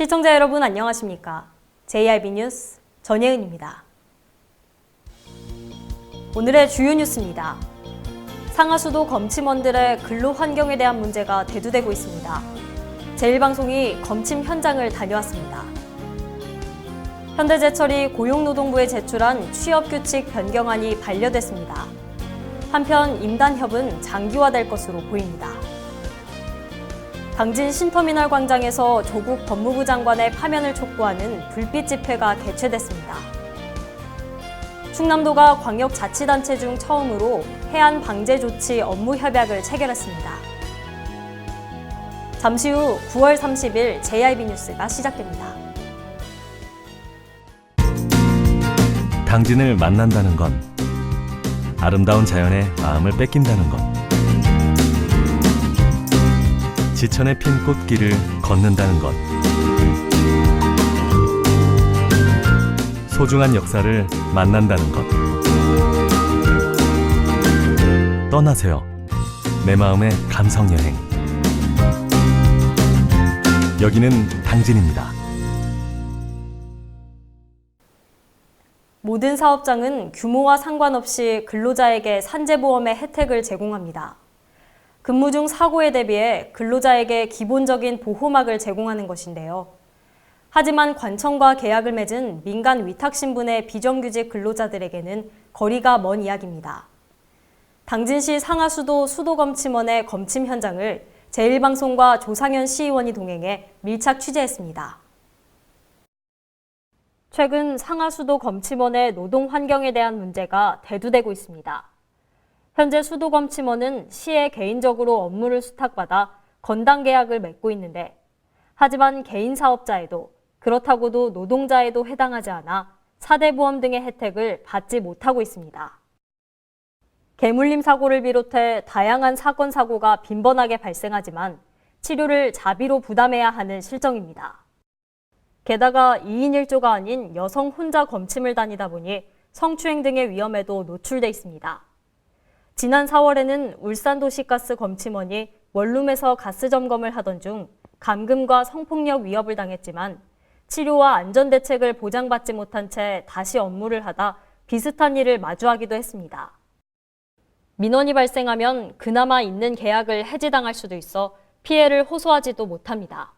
시청자 여러분 안녕하십니까? JRB 뉴스 전예은입니다. 오늘의 주요 뉴스입니다. 상하수도 검침원들의 근로 환경에 대한 문제가 대두되고 있습니다. 제1방송이 검침 현장을 다녀왔습니다. 현대제철이 고용노동부에 제출한 취업규칙 변경안이 반려됐습니다. 한편 임단협은 장기화될 것으로 보입니다. 당진 신터미널 광장에서 조국 법무부 장관의 파면을 촉구하는 불빛 집회가 개최됐습니다. 충남도가 광역자치단체 중 처음으로 해안 방제 조치 업무 협약을 체결했습니다. 잠시 후 9월 30일 JRB 뉴스가 시작됩니다. 당진을 만난다는 건 아름다운 자연에 마음을 뺏긴다는 것, 지천에 핀 꽃길을 걷는다는 것, 소중한 역사를 만난다는 것. 떠나세요. 내 마음의 감성여행. 여기는 당진입니다. 모든 사업장은 규모와 상관없이 근로자에게 산재보험의 혜택을 제공합니다. 근무 중 사고에 대비해 근로자에게 기본적인 보호막을 제공하는 것인데요. 하지만 관청과 계약을 맺은 민간 위탁신분의 비정규직 근로자들에게는 거리가 먼 이야기입니다. 당진시 상하수도 수도검침원의 검침 현장을 제1방송과 조상현 시의원이 동행해 밀착 취재했습니다. 최근 상하수도 검침원의 노동 환경에 대한 문제가 대두되고 있습니다. 현재 수도검침원은 시에 개인적으로 업무를 수탁받아 건당 계약을 맺고 있는데, 하지만 개인 사업자에도 그렇다고도 노동자에도 해당하지 않아 사대보험 등의 혜택을 받지 못하고 있습니다. 개물림 사고를 비롯해 다양한 사건 사고가 빈번하게 발생하지만 치료를 자비로 부담해야 하는 실정입니다. 게다가 2인 1조가 아닌 여성 혼자 검침을 다니다 보니 성추행 등의 위험에도 노출돼 있습니다. 지난 4월에는 울산도시가스 검침원이 원룸에서 가스 점검을 하던 중 감금과 성폭력 위협을 당했지만 치료와 안전대책을 보장받지 못한 채 다시 업무를 하다 비슷한 일을 마주하기도 했습니다. 민원이 발생하면 그나마 있는 계약을 해지당할 수도 있어 피해를 호소하지도 못합니다.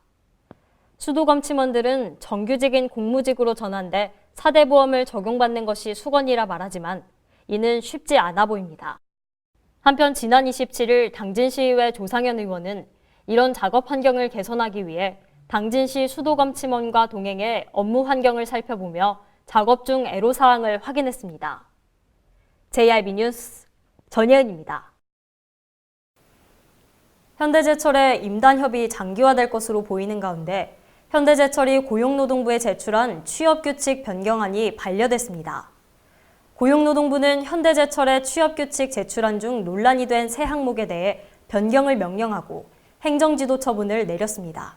수도검침원들은 정규직인 공무직으로 전환돼 사대보험을 적용받는 것이 수건이라 말하지만 이는 쉽지 않아 보입니다. 한편 지난 27일 당진시의회 조상현 의원은 이런 작업 환경을 개선하기 위해 당진시 수도검침원과 동행해 업무 환경을 살펴보며 작업 중 애로사항을 확인했습니다. JRB 뉴스 전예은입니다. 현대제철의 임단협이 장기화될 것으로 보이는 가운데 현대제철이 고용노동부에 제출한 취업규칙 변경안이 반려됐습니다. 고용노동부는 현대제철의 취업규칙 제출안 중 논란이 된 세 항목에 대해 변경을 명령하고 행정지도 처분을 내렸습니다.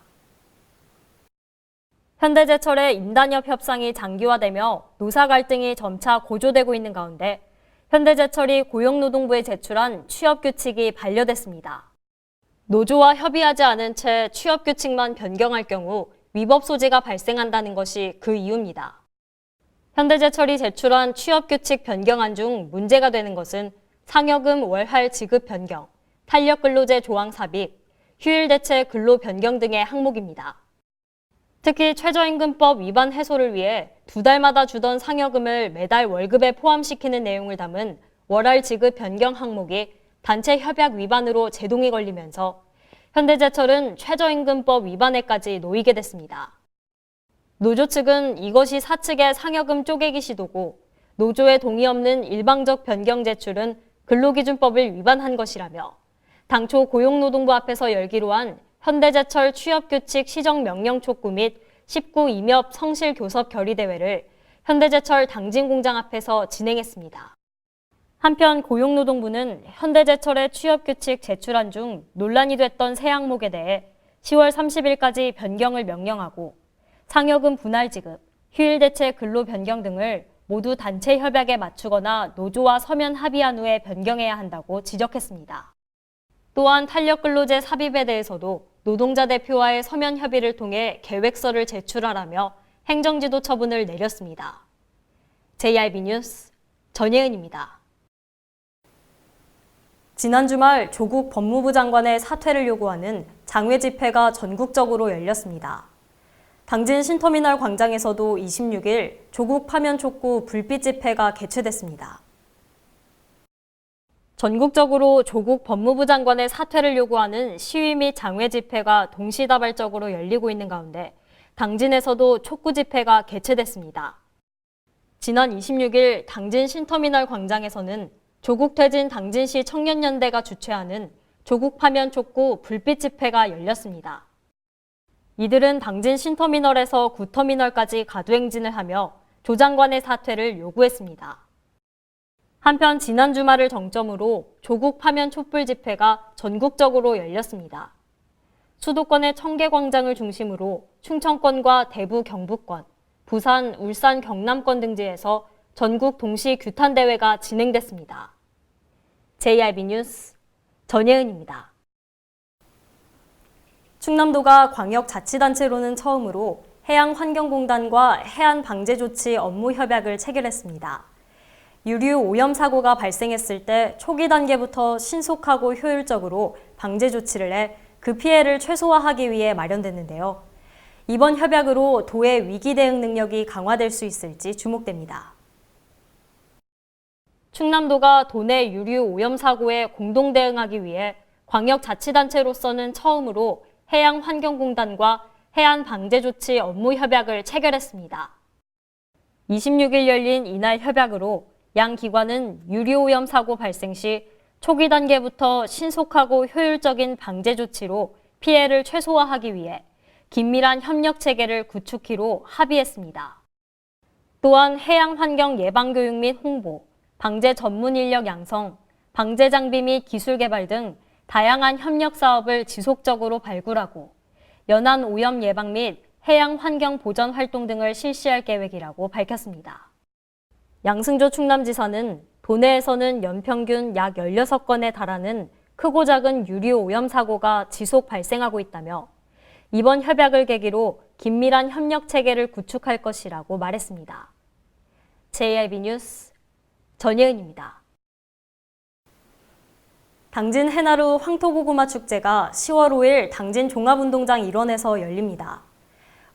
현대제철의 임단협 협상이 장기화되며 노사 갈등이 점차 고조되고 있는 가운데 현대제철이 고용노동부에 제출한 취업규칙이 반려됐습니다. 노조와 협의하지 않은 채 취업규칙만 변경할 경우 위법 소지가 발생한다는 것이 그 이유입니다. 현대제철이 제출한 취업규칙 변경안 중 문제가 되는 것은 상여금 월할 지급 변경, 탄력근로제 조항 삽입, 휴일 대체 근로 변경 등의 항목입니다. 특히 최저임금법 위반 해소를 위해 2달마다 주던 상여금을 매달 월급에 포함시키는 내용을 담은 월할 지급 변경 항목이 단체 협약 위반으로 제동이 걸리면서 현대제철은 최저임금법 위반에까지 놓이게 됐습니다. 노조 측은 이것이 사측의 상여금 쪼개기 시도고 노조의 동의 없는 일방적 변경 제출은 근로기준법을 위반한 것이라며 당초 고용노동부 앞에서 열기로 한 현대제철 취업규칙 시정명령 촉구 및 19 임협 성실 교섭 결의대회를 현대제철 당진공장 앞에서 진행했습니다. 한편 고용노동부는 현대제철의 취업규칙 제출안 중 논란이 됐던 세 항목에 대해 10월 30일까지 변경을 명령하고 상여금 분할 지급, 휴일 대체 근로 변경 등을 모두 단체 협약에 맞추거나 노조와 서면 합의한 후에 변경해야 한다고 지적했습니다. 또한 탄력근로제 삽입에 대해서도 노동자 대표와의 서면 협의를 통해 계획서를 제출하라며 행정지도 처분을 내렸습니다. JRB 뉴스 전예은입니다. 지난 주말 조국 법무부 장관의 사퇴를 요구하는 장외 집회가 전국적으로 열렸습니다. 당진 신터미널 광장에서도 26일 조국 파면 촉구 불빛 집회가 개최됐습니다. 전국적으로 조국 법무부 장관의 사퇴를 요구하는 시위 및 장외 집회가 동시다발적으로 열리고 있는 가운데 당진에서도 촉구 집회가 개최됐습니다. 지난 26일 당진 신터미널 광장에서는 조국 퇴진 당진시 청년연대가 주최하는 조국 파면 촉구 불빛 집회가 열렸습니다. 이들은 당진 신터미널에서 구터미널까지 가두행진을 하며 조 장관의 사퇴를 요구했습니다. 한편 지난 주말을 정점으로 조국 파면 촛불 집회가 전국적으로 열렸습니다. 수도권의 청계광장을 중심으로 충청권과 대부 경북권, 부산, 울산, 경남권 등지에서 전국 동시 규탄 대회가 진행됐습니다. JRB 뉴스 전예은입니다. 충남도가 광역자치단체로는 처음으로 해양환경공단과 해안방제조치 업무 협약을 체결했습니다. 유류 오염 사고가 발생했을 때 초기 단계부터 신속하고 효율적으로 방제 조치를 해 그 피해를 최소화하기 위해 마련됐는데요. 이번 협약으로 도의 위기 대응 능력이 강화될 수 있을지 주목됩니다. 충남도가 도내 유류 오염 사고에 공동 대응하기 위해 광역자치단체로서는 처음으로 해양환경공단과 해안방제조치 업무 협약을 체결했습니다. 26일 열린 이날 협약으로 양 기관은 유류오염 사고 발생 시 초기 단계부터 신속하고 효율적인 방제 조치로 피해를 최소화하기 위해 긴밀한 협력 체계를 구축키로 합의했습니다. 또한 해양 환경 예방 교육 및 홍보, 방제 전문 인력 양성, 방제 장비 및 기술 개발 등 다양한 협력 사업을 지속적으로 발굴하고 연안 오염 예방 및 해양 환경 보전 활동 등을 실시할 계획이라고 밝혔습니다. 양승조 충남지사는 도내에서는 연평균 약 16건에 달하는 크고 작은 유류 오염 사고가 지속 발생하고 있다며 이번 협약을 계기로 긴밀한 협력 체계를 구축할 것이라고 말했습니다. JRB 뉴스 전예은입니다. 당진 해나루 황토고구마 축제가 10월 5일 당진 종합운동장 일원에서 열립니다.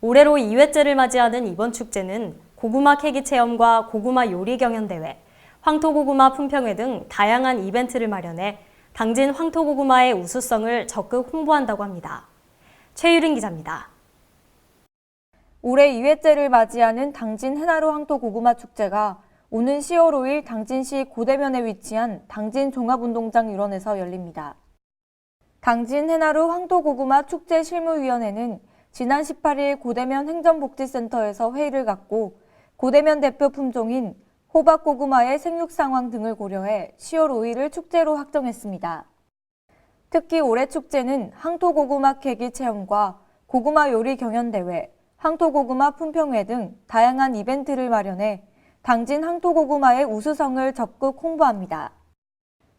올해로 2회째를 맞이하는 이번 축제는 고구마 캐기 체험과 고구마 요리 경연대회, 황토고구마 품평회 등 다양한 이벤트를 마련해 당진 황토고구마의 우수성을 적극 홍보한다고 합니다. 최유린 기자입니다. 올해 2회째를 맞이하는 당진 해나루 황토고구마 축제가 오는 10월 5일 당진시 고대면에 위치한 당진 종합운동장 일원에서 열립니다. 당진 해나루 황토고구마 축제 실무위원회는 지난 18일 고대면 행정복지센터에서 회의를 갖고 고대면 대표 품종인 호박고구마의 생육 상황 등을 고려해 10월 5일을 축제로 확정했습니다. 특히 올해 축제는 황토고구마 캐기 체험과 고구마 요리 경연대회, 황토고구마 품평회 등 다양한 이벤트를 마련해 당진 황토고구마의 우수성을 적극 홍보합니다.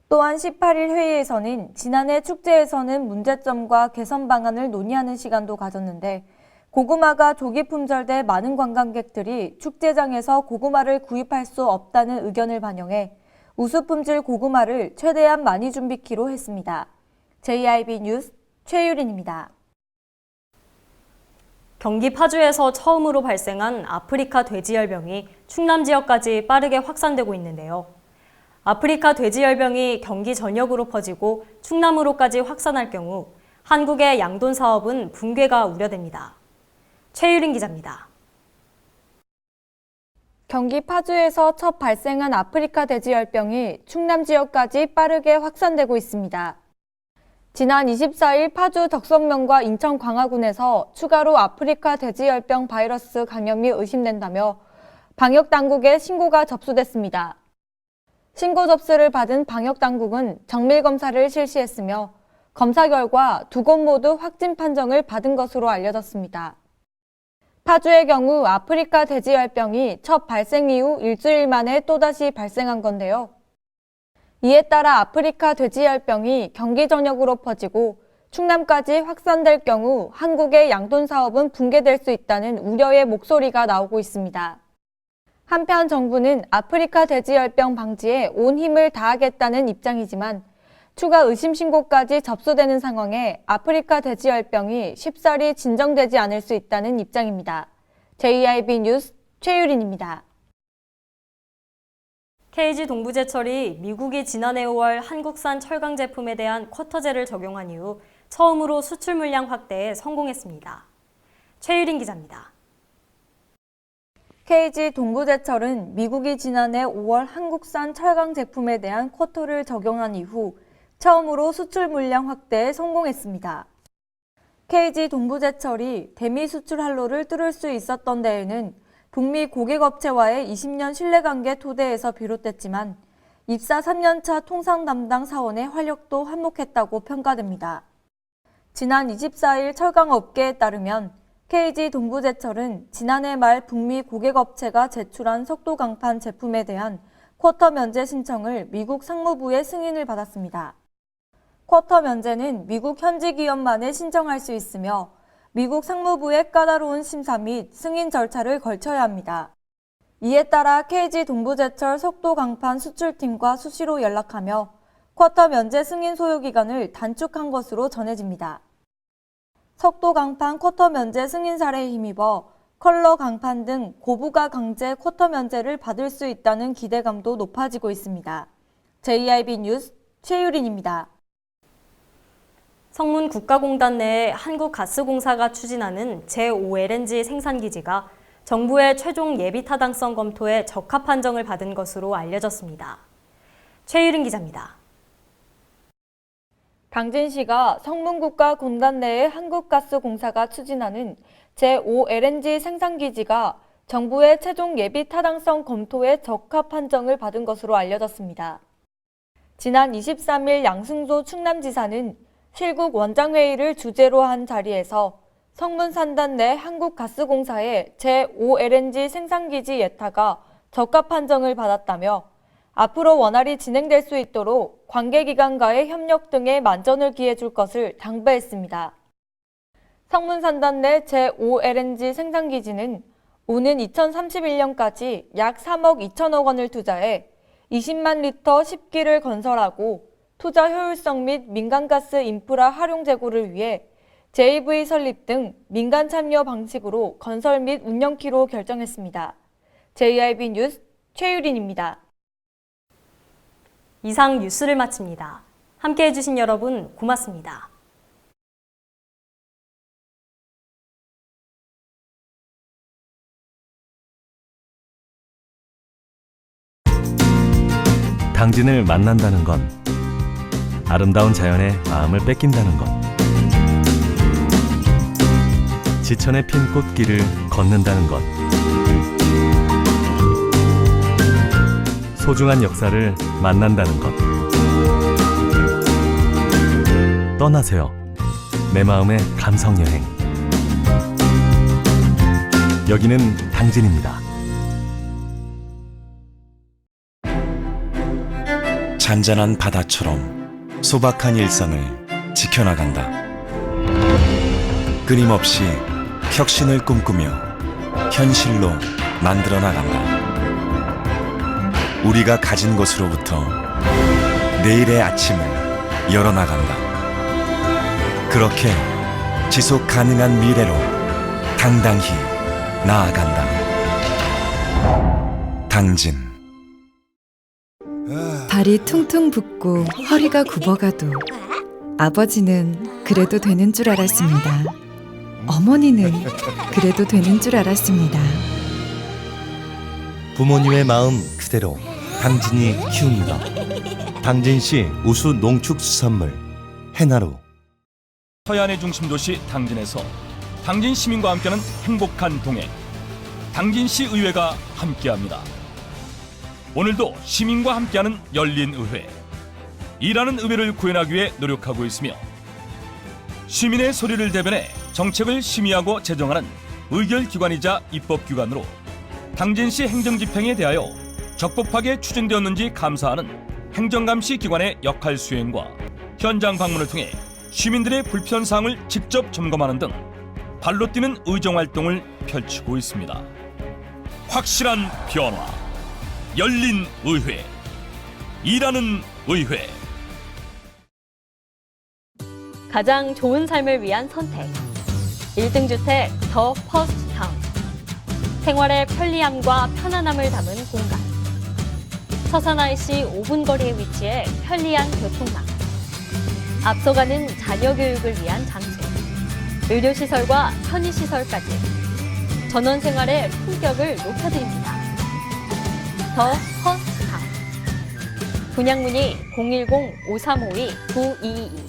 또한 18일 회의에서는 지난해 축제에서는 문제점과 개선 방안을 논의하는 시간도 가졌는데 고구마가 조기 품절돼 많은 관광객들이 축제장에서 고구마를 구입할 수 없다는 의견을 반영해 우수품질 고구마를 최대한 많이 준비키로 했습니다. JRB 뉴스 최유린입니다. 경기 파주에서 처음으로 발생한 아프리카 돼지열병이 충남 지역까지 빠르게 확산되고 있는데요. 아프리카 돼지열병이 경기 전역으로 퍼지고 충남으로까지 확산할 경우 한국의 양돈 사업은 붕괴가 우려됩니다. 최유린 기자입니다. 경기 파주에서 첫 발생한 아프리카 돼지열병이 충남 지역까지 빠르게 확산되고 있습니다. 지난 24일 파주 덕선면과 인천 광화군에서 추가로 아프리카 돼지열병 바이러스 감염이 의심된다며 방역당국에 신고가 접수됐습니다. 신고 접수를 받은 방역당국은 정밀검사를 실시했으며 검사 결과 두 곳 모두 확진 판정을 받은 것으로 알려졌습니다. 파주의 경우 아프리카 돼지열병이 첫 발생 이후 일주일 만에 또다시 발생한 건데요. 이에 따라 아프리카 돼지열병이 경기 전역으로 퍼지고 충남까지 확산될 경우 한국의 양돈 사업은 붕괴될 수 있다는 우려의 목소리가 나오고 있습니다. 한편 정부는 아프리카 돼지열병 방지에 온 힘을 다하겠다는 입장이지만 추가 의심 신고까지 접수되는 상황에 아프리카 돼지열병이 쉽사리 진정되지 않을 수 있다는 입장입니다. JIB 뉴스 최유린입니다. KG 동부제철이 미국이 지난해 5월 한국산 철강 제품에 대한 쿼터제를 적용한 이후 처음으로 수출 물량 확대에 성공했습니다. 최유린 기자입니다. KG 동부제철은 미국이 지난해 5월 한국산 철강 제품에 대한 쿼터를 적용한 이후 처음으로 수출 물량 확대에 성공했습니다. KG 동부제철이 대미 수출 활로를 뚫을 수 있었던 데에는 북미 고객업체와의 20년 신뢰관계 토대에서 비롯됐지만 입사 3년차 통상 담당 사원의 활약도 한몫했다고 평가됩니다. 지난 24일 철강업계에 따르면 KG 동부제철은 지난해 말 북미 고객업체가 제출한 석도 강판 제품에 대한 쿼터 면제 신청을 미국 상무부의 승인을 받았습니다. 쿼터 면제는 미국 현지 기업만에 신청할 수 있으며 미국 상무부의 까다로운 심사 및 승인 절차를 거쳐야 합니다. 이에 따라 KG 동부제철 석도 강판 수출팀과 수시로 연락하며 쿼터 면제 승인 소요 기간을 단축한 것으로 전해집니다. 석도 강판 쿼터 면제 승인 사례에 힘입어 컬러 강판 등 고부가 강제 쿼터 면제를 받을 수 있다는 기대감도 높아지고 있습니다. JIB 뉴스 최유린입니다. 성문 국가공단 내에 한국가스공사가 추진하는 제5LNG 생산기지가 정부의 최종 예비 타당성 검토에 적합 판정을 받은 것으로 알려졌습니다. 최유린 기자입니다. 당진시가 성문국가공단 내에 한국가스공사가 추진하는 제5LNG 생산기지가 정부의 최종 예비 타당성 검토에 적합 판정을 받은 것으로 알려졌습니다. 지난 23일 양승조 충남지사는 실국 원장회의를 주제로 한 자리에서 성문산단 내 한국가스공사의 제5LNG 생산기지 예타가 적합 판정을 받았다며 앞으로 원활히 진행될 수 있도록 관계기관과의 협력 등에 만전을 기해줄 것을 당부했습니다. 성문산단 내 제5LNG 생산기지는 오는 2031년까지 약 3억 2천억 원을 투자해 20만 리터 10기를 건설하고 투자 효율성 및 민간가스 인프라 활용 제고를 위해 JV 설립 등 민간 참여 방식으로 건설 및 운영키로 결정했습니다. JIB 뉴스 최유린입니다. 이상 뉴스를 마칩니다. 함께해 주신 여러분 고맙습니다. 당진을 만난다는 건 아름다운 자연의 마음을 뺏긴다는 것. 지천에 핀 꽃길을 걷는다는 것. 소중한 역사를 만난다는 것. 떠나세요. 내 마음의 감성여행. 여기는 당진입니다. 잔잔한 바다처럼 소박한 일상을 지켜나간다. 끊임없이 혁신을 꿈꾸며 현실로 만들어 나간다. 우리가 가진 것으로부터 내일의 아침을 열어나간다. 그렇게 지속 가능한 미래로 당당히 나아간다. 당진. 발이 퉁퉁 붓고 허리가 굽어가도 아버지는 그래도 되는 줄 알았습니다. 어머니는 그래도 되는 줄 알았습니다. 부모님의 마음 그대로 당진이 키웁니다. 당진시 우수 농축수산물 해나루. 서해안의 중심도시 당진에서 당진 시민과 함께하는 행복한 동행, 당진시 의회가 함께합니다. 오늘도 시민과 함께하는 열린 의회, 일하는 의회를 구현하기 위해 노력하고 있으며 시민의 소리를 대변해 정책을 심의하고 제정하는 의결기관이자 입법기관으로 당진시 행정집행에 대하여 적법하게 추진되었는지 감사하는 행정감시 기관의 역할 수행과 현장 방문을 통해 시민들의 불편사항을 직접 점검하는 등 발로 뛰는 의정활동을 펼치고 있습니다. 확실한 변화, 열린 의회, 일하는 의회. 가장 좋은 삶을 위한 선택. 1등 주택 더 퍼스트 타운. 생활의 편리함과 편안함을 담은 공간. 서산 IC 5분 거리에 위치해 편리한 교통망. 앞서가는 자녀 교육을 위한 장소. 의료시설과 편의시설까지. 전원 생활의 품격을 높여드립니다. 더 퍼스트 타운. 분양 문의 010-5352-9222